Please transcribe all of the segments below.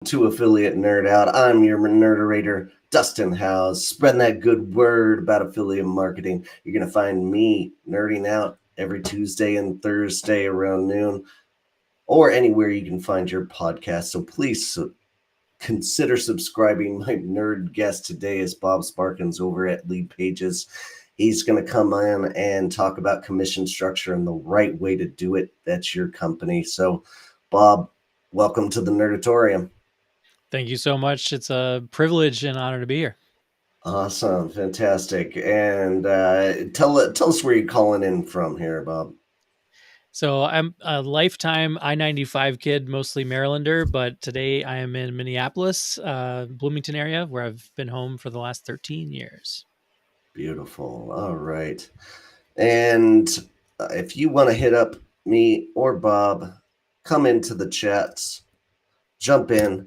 to Affiliate Nerd Out. I'm your nerderator, Dustin House. Spreading that good word about affiliate marketing. You're going to find me nerding out every Tuesday and Thursday around noon, or anywhere you can find your podcast. So please consider subscribing. My nerd guest today is Bob Sparkins over at Lead Pages. He's going to come in and talk about commission structure and the right way to do it. That's your company. So, Bob, welcome to the Nerdatorium. Thank you so much. It's a privilege and honor to be here. Awesome, fantastic. And tell us where you're calling in from here, Bob. So I'm a lifetime I-95 kid, mostly Marylander, but today I am in Minneapolis, Bloomington area, where I've been home for the last 13 years. Beautiful. All right. And if you want to hit up me or Bob, come into the chats, jump in,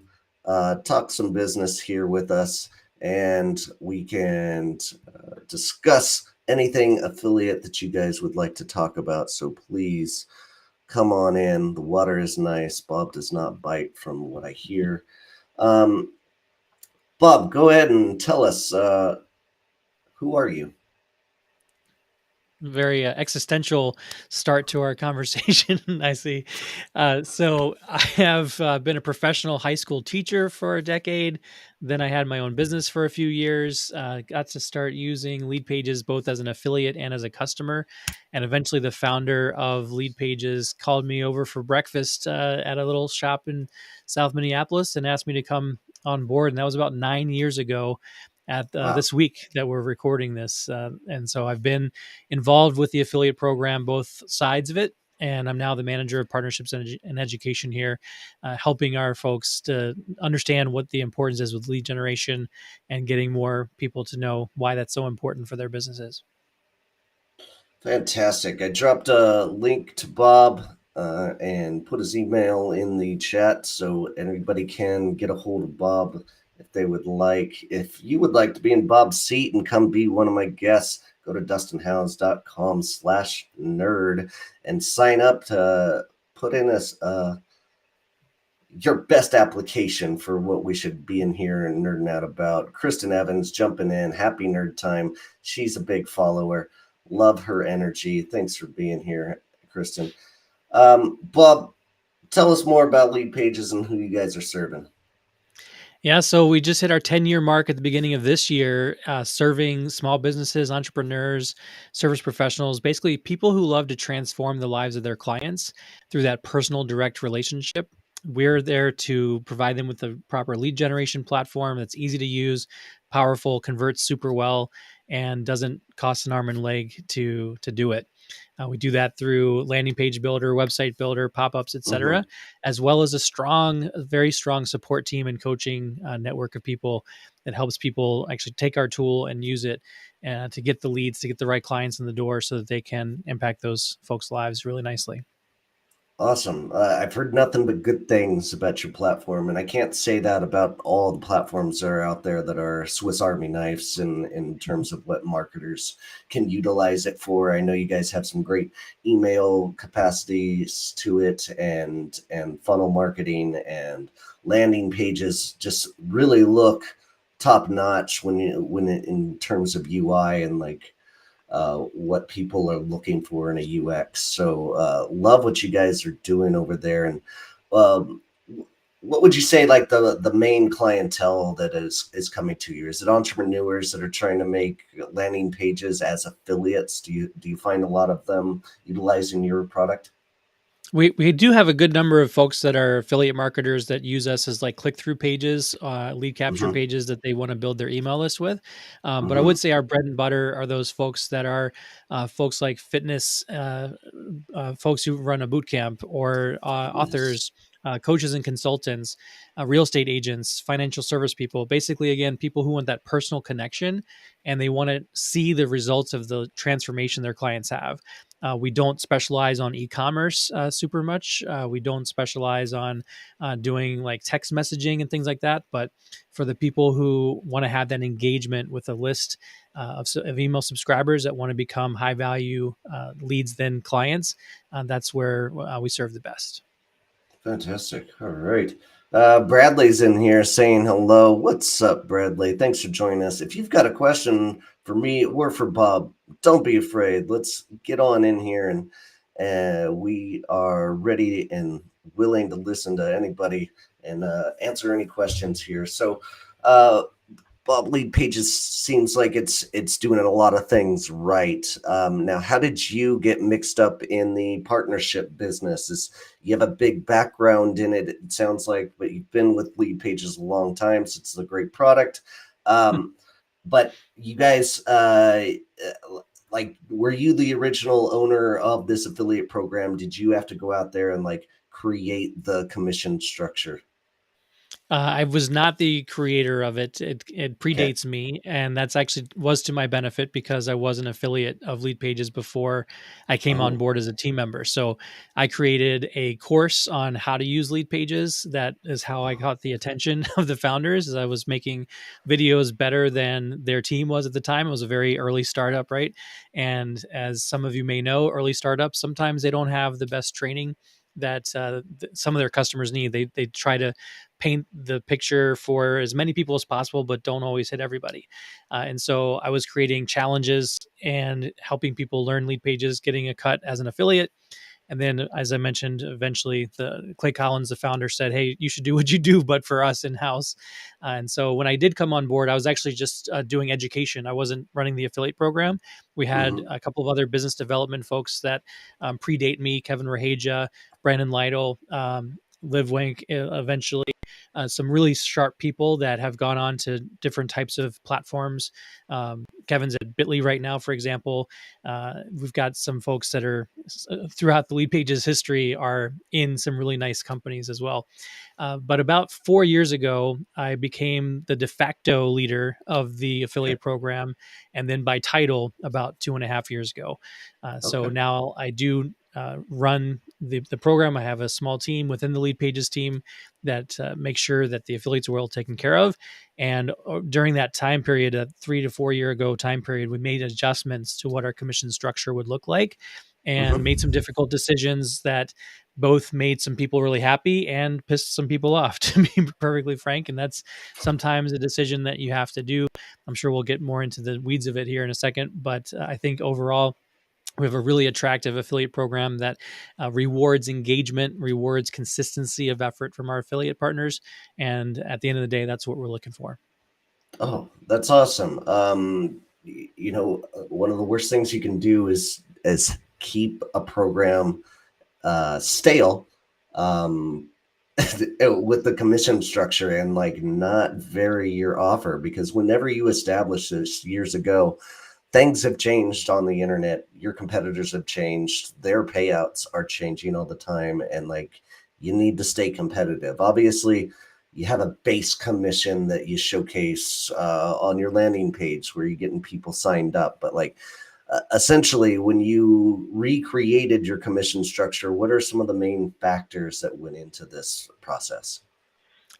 talk some business here with us, and we can discuss anything affiliate that you guys would like to talk about. So please come on in. The water is nice. Bob does not bite from what I hear. Um, Bob, go ahead and tell us who are you? Very existential start to our conversation. I see. So I have been a professional high school teacher for a decade. Then I had my own business for a few years. Got to start using Lead Pages both as an affiliate and as a customer. And eventually, the founder of Lead Pages called me over for breakfast at a little shop in South Minneapolis and asked me to come on board. And that was about 9 years ago at Wow. this week that we're recording this. And so I've been involved with the affiliate program, both sides of it. And I'm now the manager of partnerships and education here, helping our folks to understand what the importance is with lead generation and getting more people to know why that's so important for their businesses. Fantastic. I dropped a link to Bob and put his email in the chat so anybody can get a hold of Bob if they would like. If you would like to be in Bob's seat and come be one of my guests, go to dustinhouse.com/nerd and sign up to put in your best application for what we should be in here and nerding out about. Kristen Evans jumping in. Happy nerd time. She's a big follower. Love her energy. Thanks for being here, Kristen. Bob, tell us more about Lead Pages and who you guys are serving. Yeah, so we just hit our 10-year mark at the beginning of this year, serving small businesses, entrepreneurs, service professionals, basically people who love to transform the lives of their clients through that personal direct relationship. We're there to provide them with the proper lead generation platform that's easy to use, powerful, converts super well, and doesn't cost an arm and leg to do it. We do that through landing page builder, website builder, pop-ups, Mm-hmm. etc., as well as a very strong support team and coaching network of people that helps people actually take our tool and use it to get the leads, to get the right clients in the door so that they can impact those folks' lives really nicely. Awesome. I've heard nothing but good things about your platform, and I can't say that about all the platforms that are out there that are Swiss Army knives in terms of what marketers can utilize it for. I know you guys have some great email capacities to it, and funnel marketing and landing pages just really look top notch in terms of UI and like what people are looking for in a UX. So love what you guys are doing over there. And um, what would you say like the main clientele that is coming to you? Is it entrepreneurs that are trying to make landing pages as affiliates? Do you find a lot of them utilizing your product? We do have a good number of folks that are affiliate marketers that use us as like click through pages, lead capture Mm-hmm. pages that they want to build their email list with. But I Mm-hmm. would say our bread and butter are those folks that are folks like fitness folks who run a boot camp or Yes. authors, coaches and consultants, real estate agents, financial service people. Basically, again, people who want that personal connection and they want to see the results of the transformation their clients have. We don't specialize on e-commerce super much. We don't specialize on doing like text messaging and things like that. But for the people who want to have that engagement with a list of email subscribers that want to become high value leads, then clients, that's where we serve the best. Fantastic. All right. Bradley's in here saying hello. What's up, Bradley? Thanks for joining us. If you've got a question for me or for Bob, don't be afraid. Let's get on in here, and we are ready and willing to listen to anybody and answer any questions here. So, uh, Bob, Lead Pages seems like it's doing a lot of things right. Now, how did you get mixed up in the partnership business? You have a big background in it, it sounds like, but you've been with Lead Pages a long time, so it's a great product. But you guys, like, were you the original owner of this affiliate program? Did you have to go out there and like create the commission structure? I was not the creator of it. It Okay. predates me, and that's actually was to my benefit because I was an affiliate of Lead Pages before I came on Oh. board as a team member. So I created a course on how to use Lead Pages. That is how I got the attention of the founders, as I was making videos better than their team was at the time. It was a very early startup, right? And as some of you may know, early startups sometimes they don't have the best training that some of their customers need. They try to paint the picture for as many people as possible, but don't always hit everybody. And so I was creating challenges and helping people learn Lead Pages, getting a cut as an affiliate. And then, as I mentioned, eventually the Clay Collins, the founder, said, "Hey, you should do what you do, but for us in house." And so when I did come on board, I was actually just doing education. I wasn't running the affiliate program. We had Mhm. a couple of other business development folks that predate me: Kevin Rahaja, Brandon Lytle, Liv Wink, eventually some really sharp people that have gone on to different types of platforms. Kevin's at Bitly right now, for example. We've got some folks that are throughout the Lead Pages history are in some really nice companies as well. But about 4 years ago, I became the de facto leader of the Okay. affiliate program, and then by title about 2.5 years ago. So Okay. now I do run the program. I have a small team within the Lead Pages team that makes sure that the affiliates are well taken care of. And during that time period, a 3 to 4 year ago time period, we made adjustments to what our commission structure would look like and made some Mhm. difficult decisions that both made some people really happy and pissed some people off, to be perfectly frank. And that's sometimes a decision that you have to do. I'm sure we'll get more into the weeds of it here in a second, but I think overall, we have a really attractive affiliate program that rewards engagement, rewards consistency of effort from our affiliate partners. And at the end of the day, that's what we're looking for. Oh, that's awesome. One of the worst things you can do is keep a program stale, um, with the commission structure and like not vary your offer, because whenever you established this years ago, things have changed on the internet. Your competitors have changed. Their payouts are changing all the time, and like you need to stay competitive. Obviously, you have a base commission that you showcase on your landing page where you're getting people signed up, but like essentially, when you recreated your commission structure, what are some of the main factors that went into this process?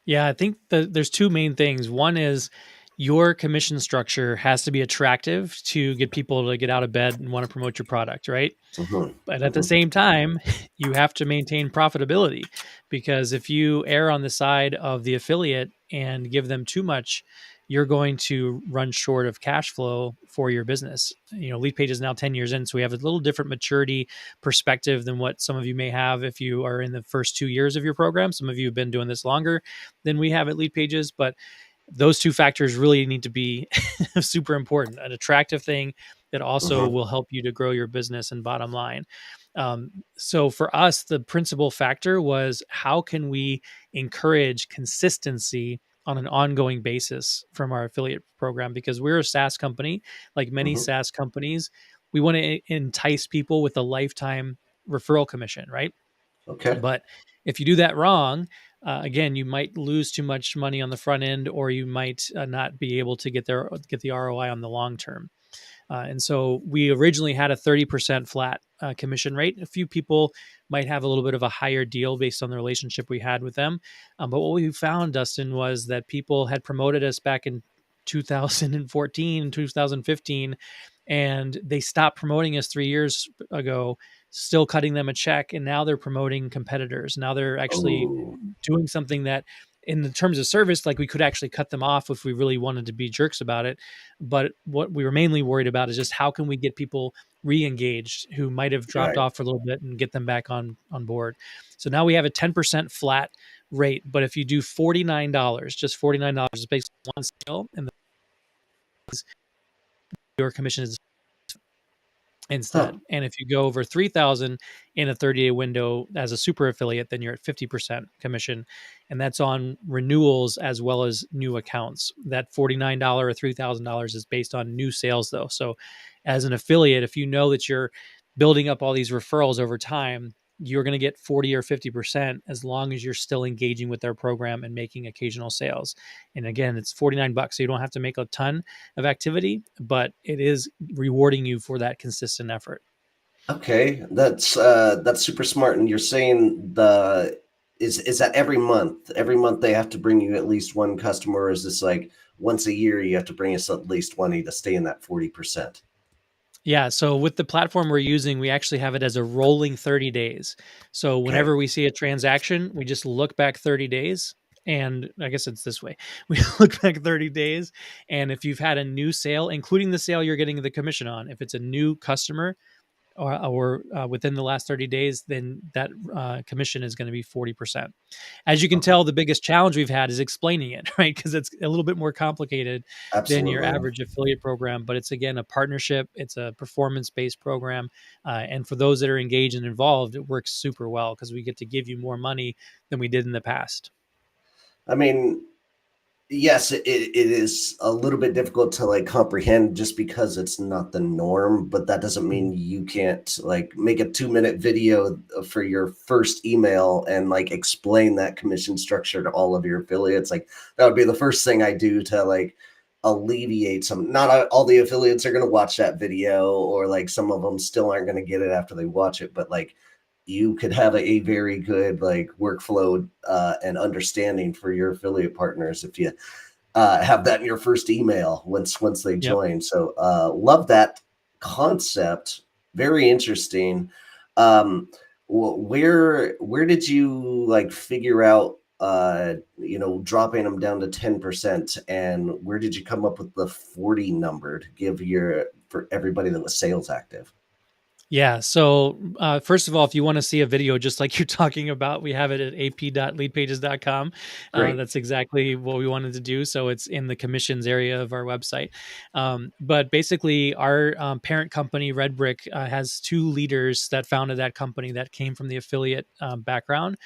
Yeah, I think there's two main things. One is your commission structure has to be attractive to get people to get out of bed and want to promote your product, right? Hmm. But at the Hmm. same time, you have to maintain profitability, because if you err on the side of the affiliate and give them too much, you're going to run short of cash flow for your business. Lead Page is now 10 years in, so we have a little different maturity perspective than what some of you may have if you are in the first 2 years of your program. Some of you have been doing this longer than we have at Lead Pages, but those two factors really need to be super important: an attractive thing that also Hmm. will help you to grow your business and bottom line. So for us, the principal factor was, how can we encourage consistency on an ongoing basis from our affiliate program? Because we're a SaaS company, like many Hmm. SaaS companies, we want to entice people with a lifetime referral commission, right? Okay. But if you do that wrong, again, you might lose too much money on the front end, or you might not be able to get the ROI on the long term. And so we originally had a 30% flat commission rate. A few people might have a little bit of a higher deal based on the relationship we had with them. But what we found, Dustin, was that people had promoted us back in 2014, 2015, and they stopped promoting us 3 years ago still cutting them a check, and now they're promoting competitors. Now they're actually Oh, doing something that in the terms of service, like we could actually cut them off if we really wanted to be jerks about it. But what we were mainly worried about is just how can we get people re-engaged who might have dropped right. off for a little bit and get them back on board. So now we have a 10% flat rate, but if you do $49, just $49 is basically one sale, and your commission is Huh. instead. And if you go over 3,000 in a 30-day window as a super affiliate, then you're at 50% commission. And that's on renewals as well as new accounts. That $49 or $3,000 is based on new sales though. So as an affiliate, if you know that you're building up all these referrals over time, you're going to get 40 or 50% as long as you're still engaging with their program and making occasional sales. And again, it's $49. So you don't have to make a ton of activity, but it is rewarding you for that consistent effort. Okay, that's super smart. And you're saying is that every month? Every month they have to bring you at least one customer, or is this like once a year you have to bring us at least 20 to stay in that 40%? Yeah, so with the platform we're using, we actually have it as a rolling 30 days. So Okay. whenever we see a transaction, we just look back 30 days. And I guess it's this way. We look back 30 days. And if you've had a new sale, including the sale you're getting the commission on, if it's a new customer, or within the last 30 days, then that commission is going to be 40%. As you can Okay. tell, the biggest challenge we've had is explaining it, right? Because it's a little bit more complicated than your Absolutely. average affiliate program, but it's again a partnership, it's a performance based program. And for those that are engaged and involved, it works super well because we get to give you more money than we did in the past. I mean, yes, it is a little bit difficult to like comprehend just because it's not the norm, but that doesn't Mhm. mean you can't like make a 2-minute video for your first email and like explain that commission structure to all of your affiliates. Like that would be the first thing I do to like alleviate some. Not all the affiliates are going to watch that video, or like some of them still aren't going to get it after they watch it, but like you could have a very good like workflow and understanding for your affiliate partners if you have that in your first email once they Yep. join. So love that concept. Very interesting. Um, where did you like figure out dropping them down to 10%, and where did you come up with the 40 number to give your for everybody that was sales active? Yeah. So, first of all, if you want to see a video just like you're talking about, we have it at ap.leadpages.com. Great. That's exactly what we wanted to do. So, it's in the commissions area of our website. But basically, our parent company, Red Brick, has two leaders that founded that company that came from the affiliate background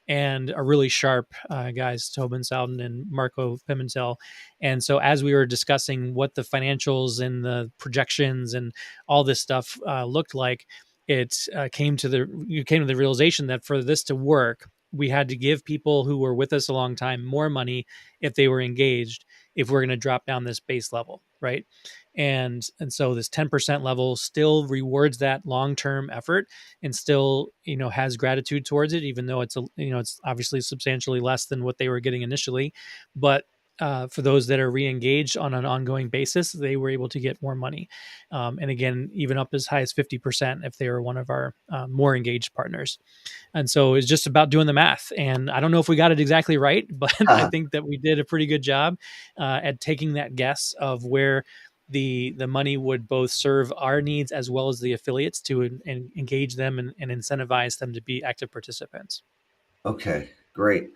and are really sharp guys, Tobin Salden and Marco Pimentel. And so, as we were discussing what the financials and the projections and all this stuff looked like, it came to the realization that for this to work, we had to give people who were with us a long time more money if they were engaged, if we're going to drop down this base level, right? And so this 10% level still rewards that long-term effort and still has gratitude towards it, even though it's obviously substantially less than what they were getting initially. But for those that are re-engaged on an ongoing basis, they were able to get more money, and again, even up as high as 50% if they were one of our more engaged partners. And so it's just about doing the math. And I don't know if we got it exactly right, but I think that we did a pretty good job at taking that guess of where the money would both serve our needs as well as the affiliates to engage them and incentivize them to be active participants. Okay, great.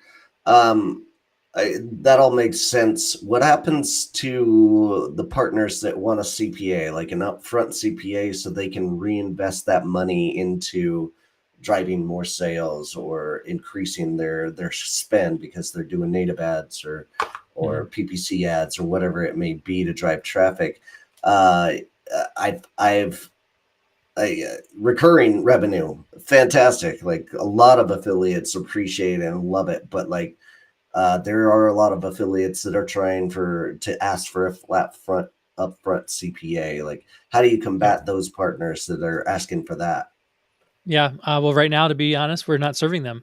Um, that all makes sense. What happens to the partners that want a CPA, like an upfront CPA, so they can reinvest that money into driving more sales or increasing their spend because they're doing native ads or Mhm. PPC ads or whatever it may be to drive traffic? Uh, I've recurring revenue, fantastic. Like a lot of affiliates appreciate it and love it, but like there are a lot of affiliates that are trying to ask for a flat front upfront CPA. Like, how do you Yep. combat those partners that are asking for that? Yeah. Well, right now, to be honest, we're not serving them.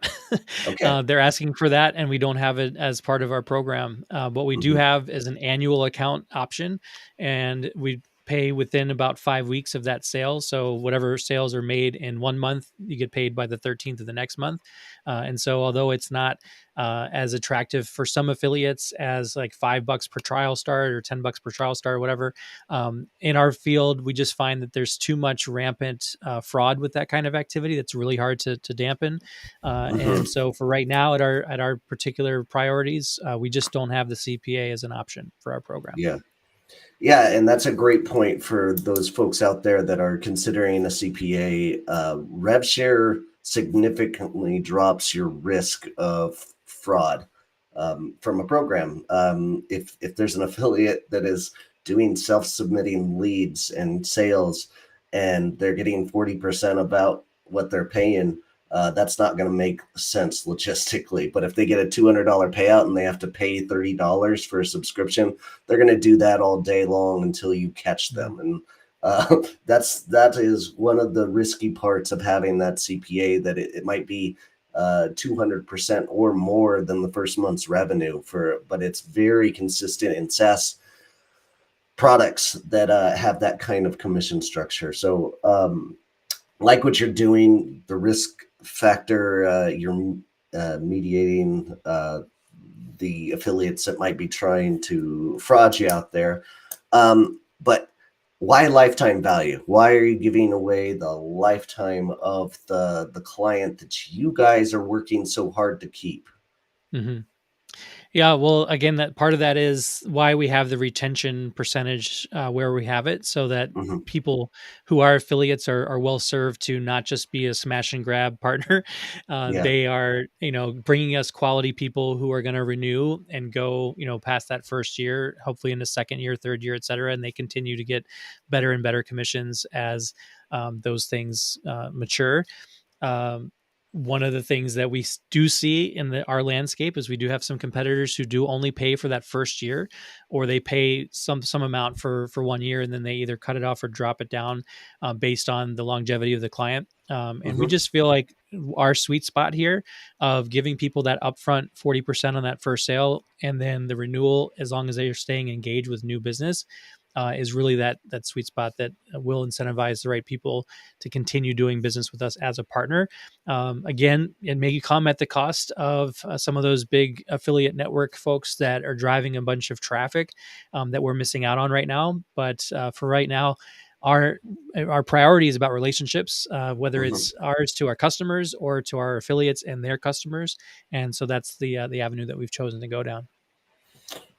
Okay. They're asking for that, and we don't have it as part of our program. What we do Mhm. have is an annual account option, and we pay within about 5 weeks of that sale. So whatever sales are made in 1 month, you get paid by the 13th of the next month. And so although it's not as attractive for some affiliates as like $5 per trial start or $10 per trial start or whatever, in our field, we just find that there's too much rampant fraud with that kind of activity that's really hard to dampen. Hmm. And so for right now at our particular priorities, we just don't have the CPA as an option for our program. Yeah. Yeah, and that's a great point for those folks out there that are considering a CPA. RevShare significantly drops your risk of fraud from a program. If there's an affiliate that is doing self-submitting leads and sales, and they're getting 40% about what they're paying, that's not going to make sense logistically. But if they get a $200 payout and they have to pay $30 for a subscription, they're going to do that all day long until you catch Mhm. them. And that is one of the risky parts of having that CPA, that it might be 200% or more than the first month's revenue but it's very consistent in SaaS products that have that kind of commission structure. So like what you're doing, the risk factor, you're mediating the affiliates that might be trying to fraud you out there. But why lifetime value? Why are you giving away the lifetime of the client that you guys are working so hard to keep? Mhm. Yeah, well, again, that part of that is why we have the retention percentage where we have it, so that Hmm. people who are affiliates are well served to not just be a smash and grab partner. Yeah. They are, bringing us quality people who are going to renew and go, past that first year, hopefully in the second year, third year, et cetera, and they continue to get better and better commissions as those things mature. Um, One of the things that we do see in our landscape is we do have some competitors who do only pay for that first year, or they pay some amount for 1 year, and then they either cut it off or drop it down based on the longevity of the client. And we Hmm. just feel like our sweet spot here of giving people that upfront 40% on that first sale, and then the renewal, as long as they are staying engaged with new business, is really that sweet spot that will incentivize the right people to continue doing business with us as a partner. Again, it may come at the cost of some of those big affiliate network folks that are driving a bunch of traffic that we're missing out on right now. But for right now, our our priority is about relationships, whether Hmm. it's ours to our customers or to our affiliates and their customers. And so that's the avenue that we've chosen to go down.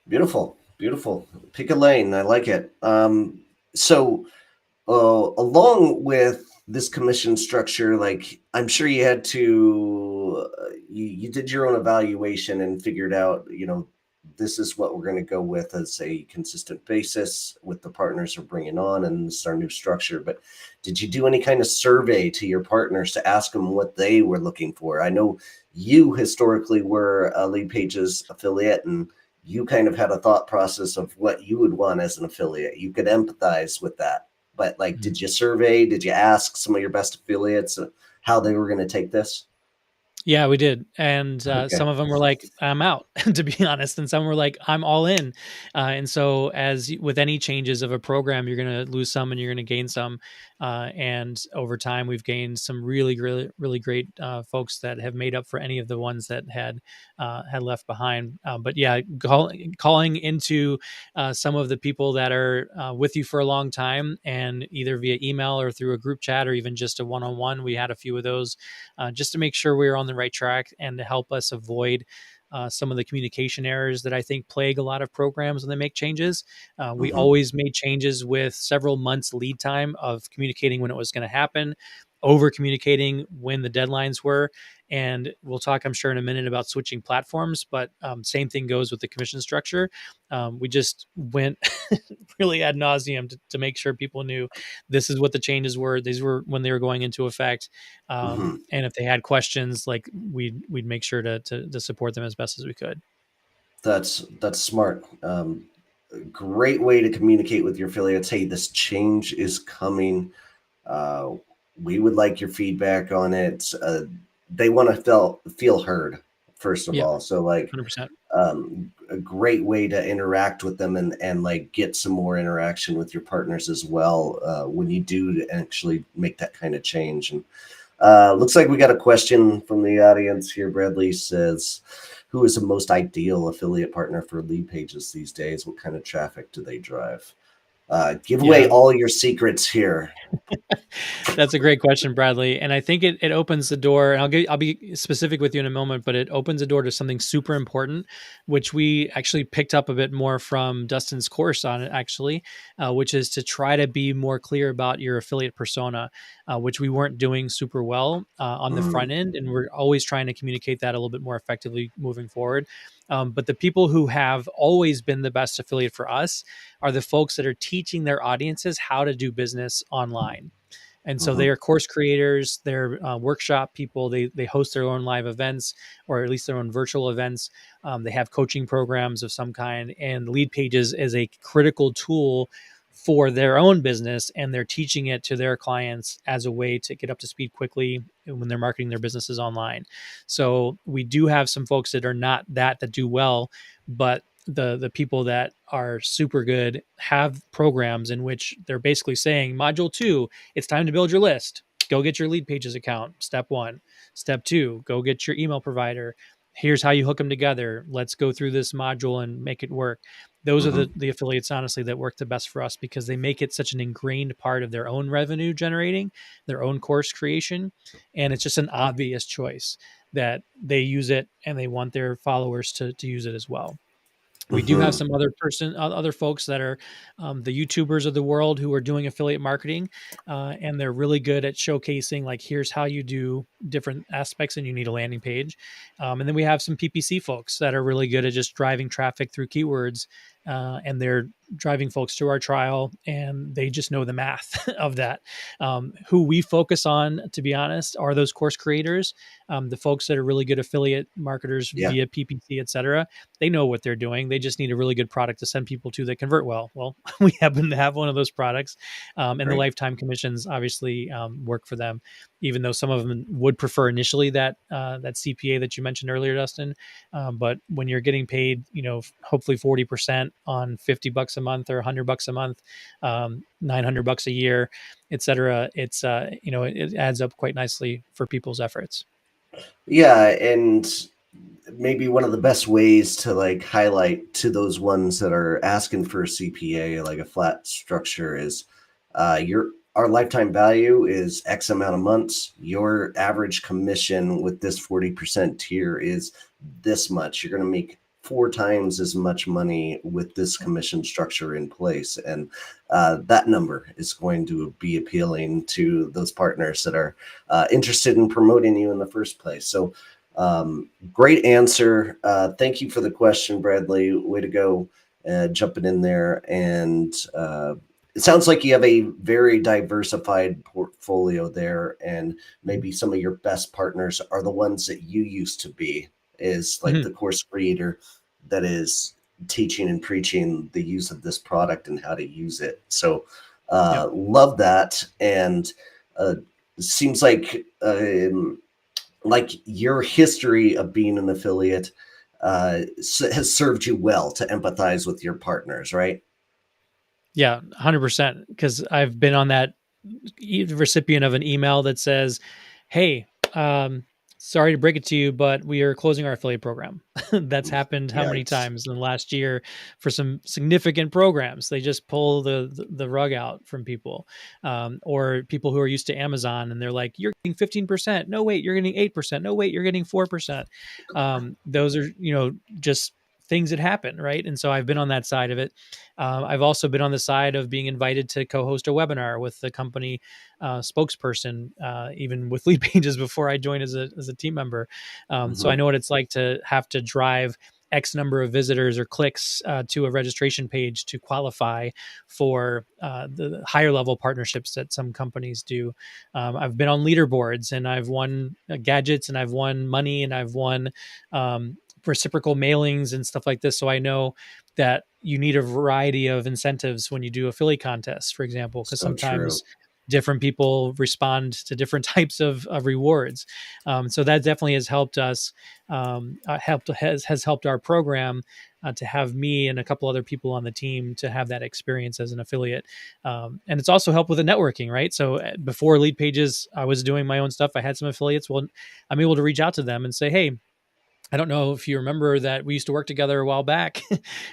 Beautiful, beautiful. Pick a lane. I like it. So along with this commission structure, like I'm sure you had to, you did your own evaluation and figured out, this is what we're going to go with as a consistent basis with the partners we're bringing on, and this is our new structure. But did you do any kind of survey to your partners to ask them what they were looking for? I know you historically were a Lead Pages affiliate, and you kind of had a thought process of what you would want as an affiliate. You could empathize with that. But like, Mhm. did you survey? Did you ask some of your best affiliates how they were going to take this? Yeah, we did, and Okay. some of them were like, "I'm out," to be honest, and some were like, "I'm all in." And so, with any changes of a program, you're going to lose some and you're going to gain some. And over time, we've gained some really, really, really great folks that have made up for any of the ones that had left behind. But yeah, calling into some of the people that are with you for a long time, and either via email or through a group chat or even just a one-on-one, we had a few of those just to make sure we're on the right track and to help us avoid some of the communication errors that I think plague a lot of programs when they make changes. We Hmm. always made changes with several months lead time of communicating when it was going to happen, over communicating when the deadlines were. And we'll talk, I'm sure, in a minute about switching platforms, but same thing goes with the commission structure. We just went really ad nauseum to make sure people knew this is what the changes were. These were when they were going into effect. Hmm. And if they had questions, like we'd make sure to support them as best as we could. That's smart. Great way to communicate with your affiliates. Hey, this change is coming. Uh, we would like your feedback on it. They want to feel heard first of Yep, all. So like 100%. a great way to interact with them and like get some more interaction with your partners as well when you do actually make that kind of change. And looks like we got a question from the audience here. Bradley says, who is the most ideal affiliate partner for lead pages these days? What kind of traffic do they drive? Give away Yeah. all your secrets here. That's a great question, Bradley. And I think it opens the door, and I'll be specific with you in a moment, but it opens the door to something super important, which we actually picked up a bit more from Dustin's course on it, actually, which is to try to be more clear about your affiliate persona, which we weren't doing super well on the Mm, front end. And we're always trying to communicate that a little bit more effectively moving forward. But the people who have always been the best affiliate for us are the folks that are teaching their audiences how to do business online. And so mhm, they are course creators, they're workshop people, they host their own live events, or at least their own virtual events. They have coaching programs of some kind, and Lead Pages is a critical tool for their own business, and they're teaching it to their clients as a way to get up to speed quickly when they're marketing their businesses online. So we do have some folks that are not that do well, but the people that are super good have programs in which they're basically saying module 2, it's time to build your list. Go get your Lead Pages account. Step 1. Step 2, go get your email provider. Here's how you hook them together. Let's go through this module and make it work. Those are mhm. the affiliates, honestly, that work the best for us because they make it such an ingrained part of their own revenue generating, their own course creation. And it's just an obvious choice that they use it and they want their followers to use it as well. We do have Mhm. some other folks that are the YouTubers of the world who are doing affiliate marketing, and they're really good at showcasing like here's how you do different aspects, and you need a landing page. And then we have some PPC folks that are really good at just driving traffic through keywords, and they're driving folks to our trial, and they just know the math of that. Who we focus on, to be honest, are those course creators, the folks that are really good affiliate marketers Yeah, via PPC, etc. They know what they're doing. They just need a really good product to send people to that convert well. Well, we happen to have one of those products, and the right. lifetime commissions obviously work for them. Even though some of them would prefer initially that CPA that you mentioned earlier, Dustin, but when you're getting paid, hopefully 40% on $50 a month or $100 a month, $900 a year, etc., it's it adds up quite nicely for people's efforts. Yeah, and maybe one of the best ways to like highlight to those ones that are asking for a CPA, like a flat structure, is your our lifetime value is X amount of months. Your average commission with this 40% tier is this much. You're going to make 4 times as much money with this commission structure in place. And that number is going to be appealing to those partners that are interested in promoting you in the first place. So, great answer. Thank you for the question, Bradley. Way to go, jumping in there. And it sounds like you have a very diversified portfolio there, and maybe some of your best partners are the ones that you used to be, is like Mhm. the course creator that is teaching and preaching the use of this product and how to use it. So, Yep. love that. And uh, seems like your history of being an affiliate has served you well to empathize with your partners, right? Yeah, 100%. Because I've been on that recipient of an email that says, "Hey, sorry to break it to you, but we are closing our affiliate program." That's happened how many Yikes. times in the last year for some significant programs? They just pull the rug out from people, or people who are used to Amazon and they're like, "You're getting 15%. No, wait, you're getting 8%. No, wait, you're getting 4%." Those are just things that happen, right? And so I've been on that side of it. I've also been on the side of being invited to co-host a webinar with the company spokesperson, even with Lead Pages before I joined as a team member. So I Mhm. know what it's like to have to drive X number of visitors or clicks to a registration page to qualify for the higher level partnerships that some companies do. I've been on leaderboards and I've won gadgets and I've won money and I've won reciprocal mailings and stuff like this. So I know that you need a variety of incentives when you do affiliate contests, for example, because So sometimes true. different people respond to different types of rewards. So that definitely has helped us, has helped our program, to have me and a couple other people on the team to have that experience as an affiliate. And it's also helped with the networking, right? So before Lead Pages, I was doing my own stuff. I had some affiliates. Well, I'm able to reach out to them and say, hey, I don't know if you remember that we used to work together a while back.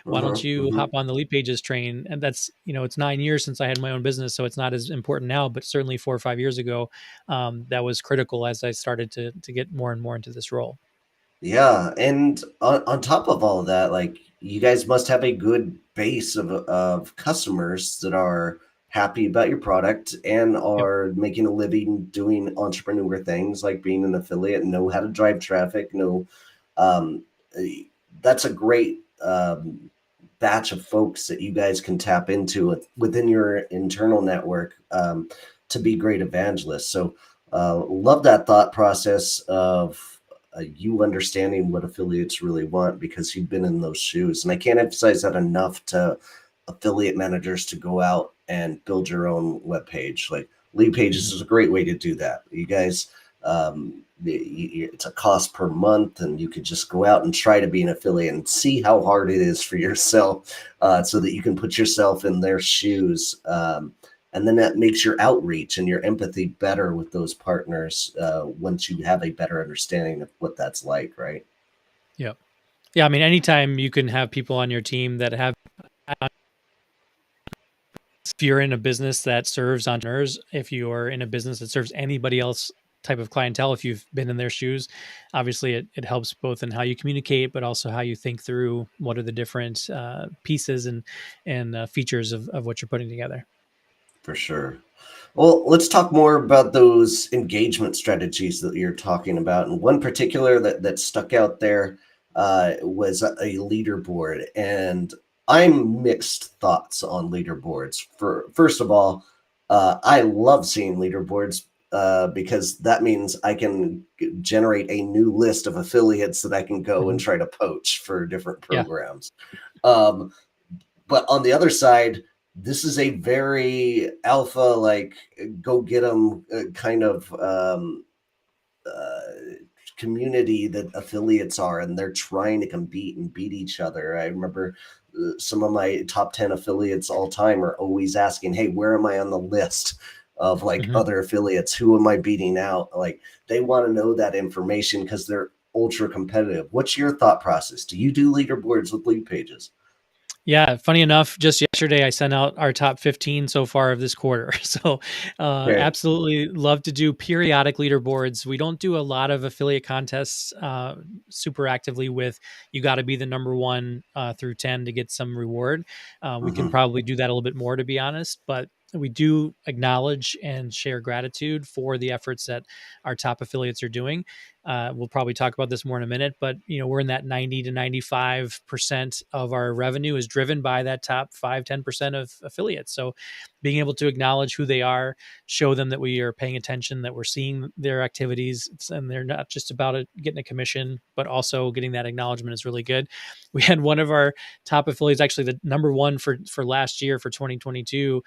Why don't Mm-hmm, you hop mm-hmm. on the Lead Pages train? And that's, it's 9 years since I had my own business, so it's not as important now, but certainly 4 or 5 years ago, that was critical as I started to get more and more into this role. Yeah, and on top of all of that, like you guys must have a good base of customers that are happy about your product and Yep. are making a living doing entrepreneur things like being an affiliate, know how to drive traffic, know um, eh, that's a great batch of folks that you guys can tap into within your internal network to be great evangelists. So love that thought process of you understanding what affiliates really want because you've been in those shoes. And I can't emphasize that enough to affiliate managers to go out and build your own web page. Like Lead Pages Mhm. is a great way to do that. You guys, it's a cost per month, and you could just go out and try to be an affiliate and see how hard it is for yourself, so that you can put yourself in their shoes. And then that makes your outreach and your empathy better with those partners once you have a better understanding of what that's like, right? Yep. Yeah. I mean, anytime you can have people on your team that have, if you're in a business that serves entrepreneurs, if you're in a business that serves anybody else type of clientele, if you've been in their shoes, obviously it helps both in how you communicate, but also how you think through what are the different pieces and features of what you're putting together. For sure. Well, let's talk more about those engagement strategies that you're talking about. And one particular that stuck out there was a leaderboard. And I'm mixed thoughts on leaderboards. For first of all, I love seeing leaderboards because that means I can generate a new list of affiliates that I can go and Mhm. try to poach for different Yeah. programs. Um, but on the other side, this is a very alpha, like go get them kind of community that affiliates are, and they're trying to compete and beat each other. I remember some of my top 10 affiliates all time are always asking, hey, where am I on the list of like Mhm. other affiliates? Who am I beating out? Like they want to know that information because they're ultra competitive. What's your thought process? Do you do leaderboards with Lead Pages? Yeah, funny enough, just yesterday I sent out our top 15 so far of this quarter. So, Okay. absolutely love to do periodic leaderboards. We don't do a lot of affiliate contests super actively with you got to be the number one through 10 to get some reward. We can Mm-hmm. probably do that a little bit more, to be honest, but we do acknowledge and share gratitude for the efforts that our top affiliates are doing. We'll probably talk about this more in a minute, but we're in that 90 to 95% of our revenue is driven by that top 5, 10% of affiliates. So being able to acknowledge who they are, show them that we are paying attention, that we're seeing their activities, and they're not just about it, getting a commission, but also getting that acknowledgement is really good. We had one of our top affiliates, actually the number one for last year for 2022,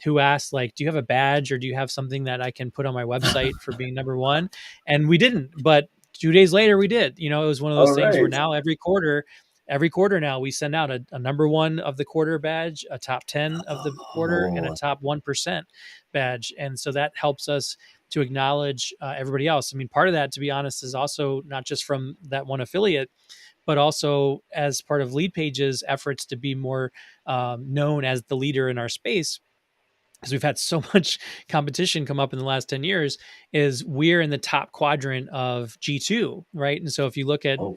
who asked, like, do you have a badge or do you have something that I can put on my website for being number one? And we didn't, but 2 days later we did. It was one of All those things where right. now every quarter now we send out a number 1 of the quarter badge, a top 10 of the quarter, and a Oh, top 1% badge. And so that helps us to acknowledge everybody else. I mean, part of that, to be honest, is also not just from that one affiliate, but also as part of Lead Page's efforts to be more known as the leader in our space, because we've had so much competition come up in the last 10 years, is we're in the top quadrant of G2, right? And so if you look at oh.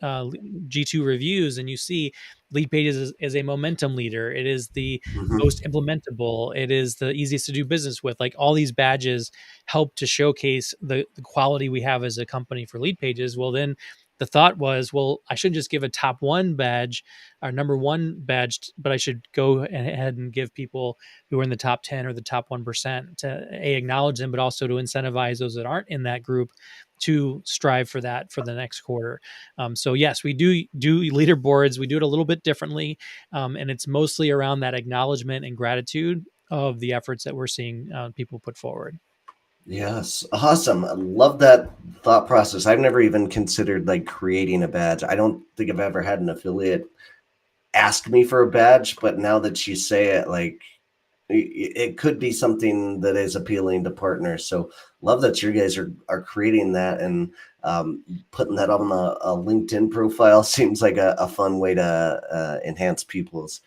G2 reviews and you see Lead Pages is a momentum leader, it is the Mhm. most implementable, it is the easiest to do business with. Like, all these badges help to showcase the quality we have as a company for Lead Pages. Well, then the thought was, well, I shouldn't just give a top one badge, our number one badge, but I should go ahead and give people who are in the top 10 or the top 1% to acknowledge them, but also to incentivize those that aren't in that group to strive for that for the next quarter. So yes, we do leaderboards. We do it a little bit differently, and it's mostly around that acknowledgement and gratitude. of the efforts that we're seeing people put forward. Yes, awesome. I love that thought process. I've never even considered like creating a badge. I don't think I've ever had an affiliate ask me for a badge, but now that you say it, like it could be something that is appealing to partners. So love that you guys are creating that and putting that on a LinkedIn profile seems like a fun way to enhance people's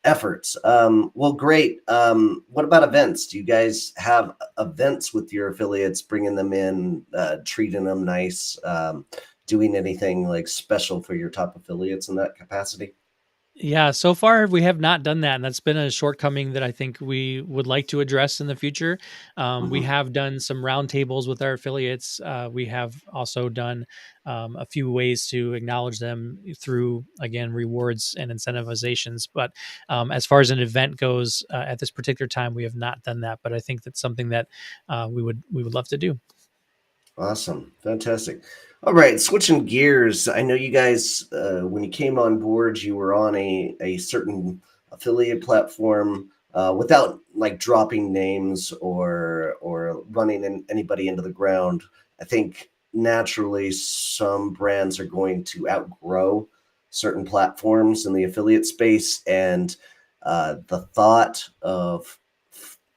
efforts. Well, great. What about events? Do you guys have events with your affiliates, bringing them in, treating them nice, doing anything like special for your top affiliates in that capacity? Yeah, so far we have not done that, and that's been a shortcoming that I think we would like to address in the future. We Hmm. have done some roundtables with our affiliates. We have also done a few ways to acknowledge them through, again, rewards and incentivizations. But as far as an event goes, at this particular time, we have not done that. But I think that's something that we would love to do. Awesome. Fantastic. All right. Switching gears. I know you guys, when you came on board, you were on a certain affiliate platform without like dropping names or running anybody into the ground. I think naturally some brands are going to outgrow certain platforms in the affiliate space. And the thought of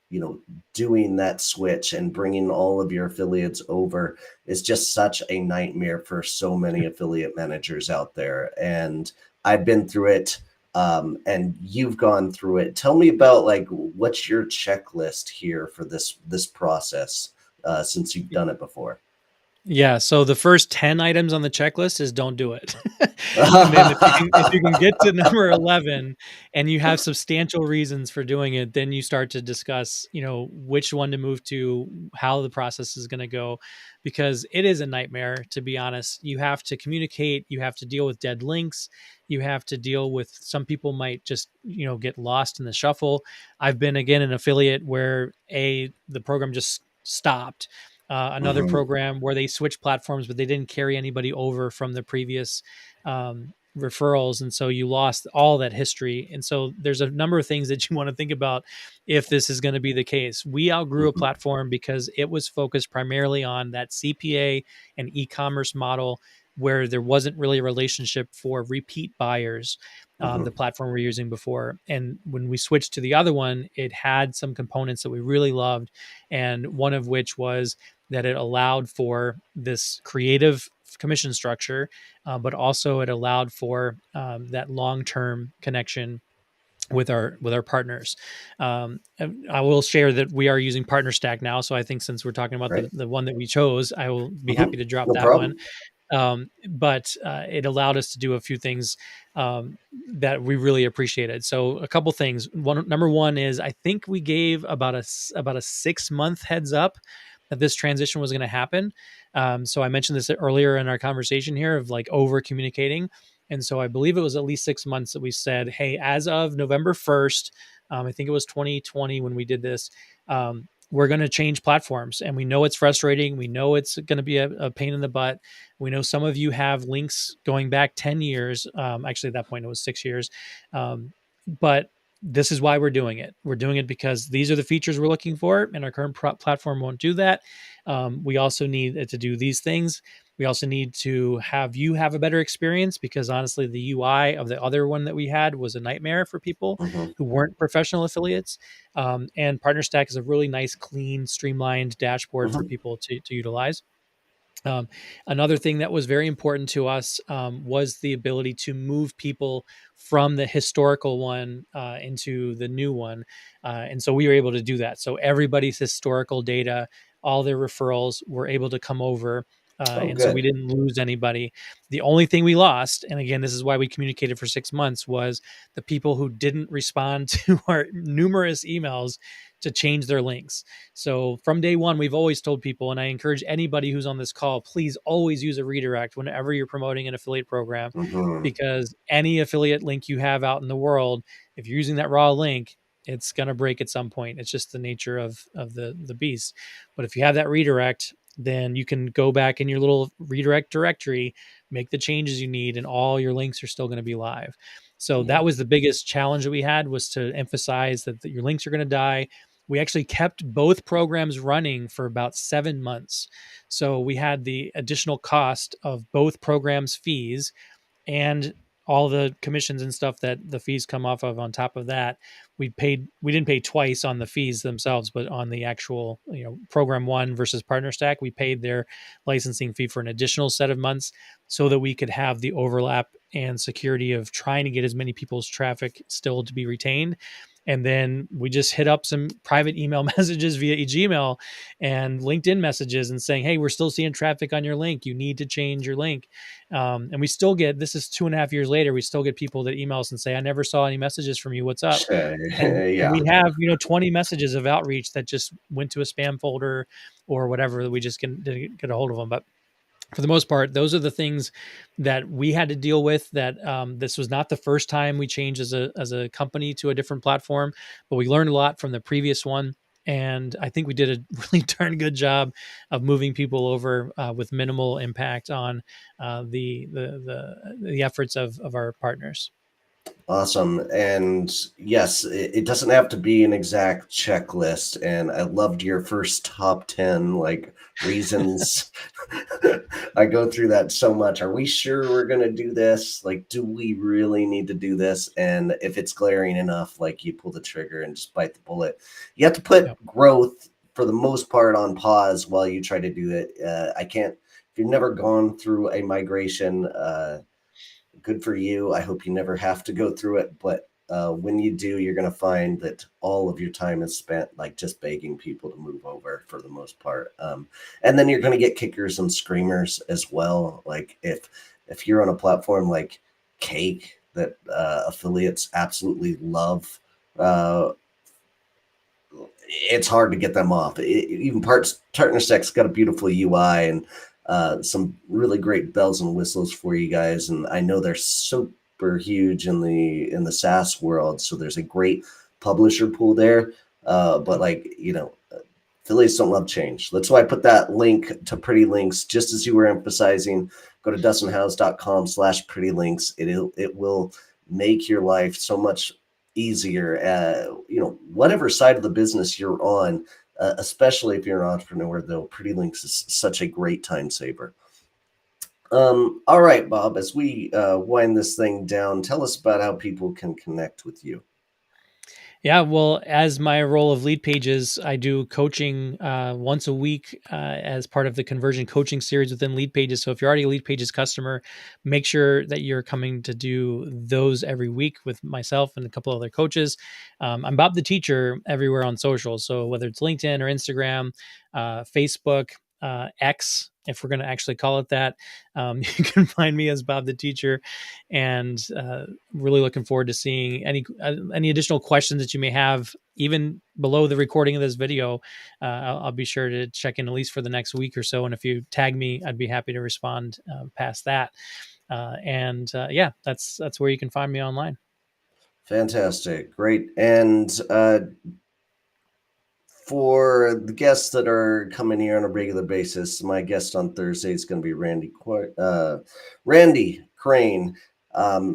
you know doing that switch and bringing all of your affiliates over is just such a nightmare for so many affiliate managers out there. And I've been through it, and you've gone through it. Tell me about like what's your checklist here for this process, since you've done it before. Yeah, so the first 10 items on the checklist is don't do it. And then if you can get to number 11 and you have substantial reasons for doing it, then you start to discuss, which one to move to, how the process is gonna go, because it is a nightmare, to be honest. You have to communicate, you have to deal with dead links, you have to deal with some people might just, get lost in the shuffle. I've been, again, an affiliate where the program just stopped, another Mhm. program where they switched platforms, but they didn't carry anybody over from the previous referrals. And so you lost all that history. And so there's a number of things that you want to think about if this is going to be the case. We outgrew a Mhm. platform because it was focused primarily on that CPA and e-commerce model where there wasn't really a relationship for repeat buyers, the Mhm. platform we're using before. And when we switched to the other one, it had some components that we really loved. And one of which was that it allowed for this creative commission structure, but also it allowed for that long-term connection with our partners. And I will share that we are using Partner Stack now. So I think since we're talking about Right. the one that we chose, I will be happy Mhm. to drop No that one. problem. But it allowed us to do a few things that we really appreciated. So a couple things. Number one is I think we gave about a 6 month heads up that this transition was going to happen. So I mentioned this earlier in our conversation here of like over communicating. And so I believe it was at least 6 months that we said, hey, as of November 1st, I think it was 2020 when we did this. We're going to change platforms, and we know it's frustrating. We know it's going to be a pain in the butt. We know some of you have links going back 10 years. Actually, at that point, it was 6 years. But this is why we're doing it. We're doing it because these are the features we're looking for, and our current platform won't do that. We also need it to do these things. We also need to have you have a better experience because honestly, the UI of the other one that we had was a nightmare for people Mhm. who weren't professional affiliates. And Partner Stack is a really nice, clean, streamlined dashboard for Mhm. people to utilize. Um, Another thing that was very important to us was the ability to move people from the historical one into the new one. And so we were able to do that. So everybody's historical data, all their referrals were able to come over. Oh, And so we good. didn't lose anybody. The only thing we lost, and again, this is why we communicated for 6 months, was the people who didn't respond to our numerous emails to change their links. So from day one, we've always told people, and I encourage anybody who's on this call, please always use a redirect whenever you're promoting an affiliate program, Mhm. because any affiliate link you have out in the world, if you're using that raw link, it's going to break at some point. It's just the nature of the beast. But if you have that redirect, then you can go back in your little redirect directory, make the changes you need, and all your links are still going to be live. So that was the biggest challenge that we had, was to emphasize that your links are going to die. We actually kept both programs running for about 7 months. So we had the additional cost of both programs' fees and all the commissions and stuff that the fees come off of. On top of that, we didn't pay twice on the fees themselves, but on the actual, program one versus partner stack, we paid their licensing fee for an additional set of months, so that we could have the overlap and security of trying to get as many people's traffic still to be retained. And then we just hit up some private email messages via Gmail and LinkedIn messages and saying, hey, we're still seeing traffic on your link. You need to change your link. And we still get, this is 2.5 years later, we still get people that email us and say, I never saw any messages from you. What's up? And Yeah. we have, 20 messages of outreach that just went to a spam folder or whatever, that we just didn't get a hold of them. But for the most part, those are the things that we had to deal with. That this was not the first time we changed as a company to a different platform, but we learned a lot from the previous one. And I think we did a really darn good job of moving people over with minimal impact on the efforts of our partners. Awesome. And yes, it doesn't have to be an exact checklist. And I loved your first top 10 like reasons. I go through that so much. Are we sure we're going to do this? Like, do we really need to do this? And if it's glaring enough, like, you pull the trigger and just bite the bullet. You have to put Yep. growth for the most part on pause while you try to do it. I can't, if you've never gone through a migration, good for you. I hope you never have to go through it. But when you do, you're going to find that all of your time is spent like just begging people to move over for the most part. And then you're going to get kickers and screamers as well. Like if you're on a platform like Cake that affiliates absolutely love, it's hard to get them off. Even Partner Stack's got a beautiful UI and some really great bells and whistles for you guys. And I know they're super huge in the SaaS world, so there's a great publisher pool there. But affiliates don't love change. That's why I put that link to Pretty Links, just as you were emphasizing. Go to dustinhowes.com/prettylinks. It will make your life so much easier. Whatever side of the business you're on, especially if you're an entrepreneur, though, Pretty Links is such a great time saver. All right, Bob, as we wind this thing down, tell us about how people can connect with you. Yeah, well, as my role of Lead Pages, I do coaching once a week as part of the conversion coaching series within Lead Pages. So if you're already a Lead Pages customer, make sure that you're coming to do those every week with myself and a couple other coaches. I'm Bob the Teacher everywhere on social. So whether it's LinkedIn or Instagram, Facebook, X, if we're going to actually call it that, you can find me as Bob the Teacher. And really looking forward to seeing any additional questions that you may have, even below the recording of this video. I'll be sure to check in at least for the next week or so. And if you tag me, I'd be happy to respond past that. Yeah, that's where you can find me online. Fantastic. Great. And for the guests that are coming here on a regular basis, my guest on Thursday is going to be Randy Crane.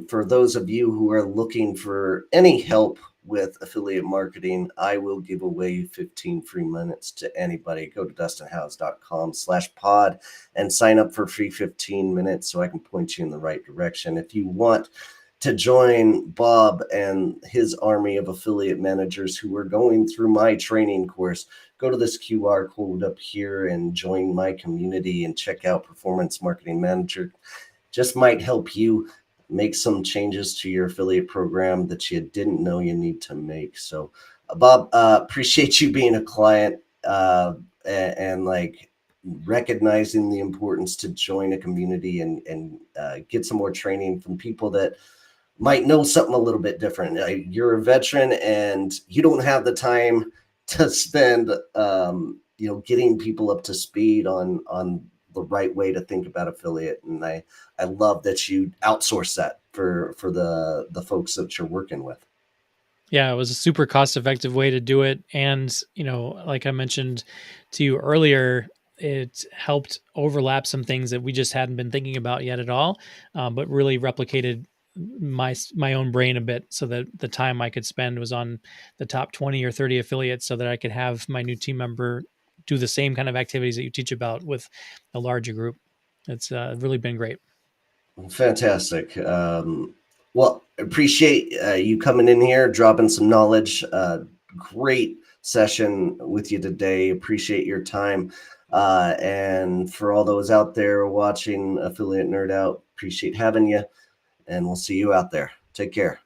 For those of you who are looking for any help with affiliate marketing, I will give away 15 free minutes to anybody. Go to dustinhowes.com/pod and sign up for free 15 minutes so I can point you in the right direction. If you want to join Bob and his army of affiliate managers who are going through my training course, go to this QR code up here and join my community and check out Performance Marketing Manager. Just might help you make some changes to your affiliate program that you didn't know you need to make. So, Bob, appreciate you being a client and like recognizing the importance to join a community and get some more training from people that might know something a little bit different. You're a veteran and you don't have the time to spend, getting people up to speed on the right way to think about affiliate. And I love that you outsource that for the folks that you're working with. Yeah, it was a super cost-effective way to do it. And, like I mentioned to you earlier, it helped overlap some things that we just hadn't been thinking about yet at all, but really replicated my own brain a bit, so that the time I could spend was on the top 20 or 30 affiliates, so that I could have my new team member do the same kind of activities that you teach about with a larger group. It's really been great. Fantastic. Well, appreciate you coming in here, dropping some knowledge. Great session with you today. Appreciate your time. And for all those out there watching Affiliate Nerd Out, appreciate having you. And we'll see you out there. Take care.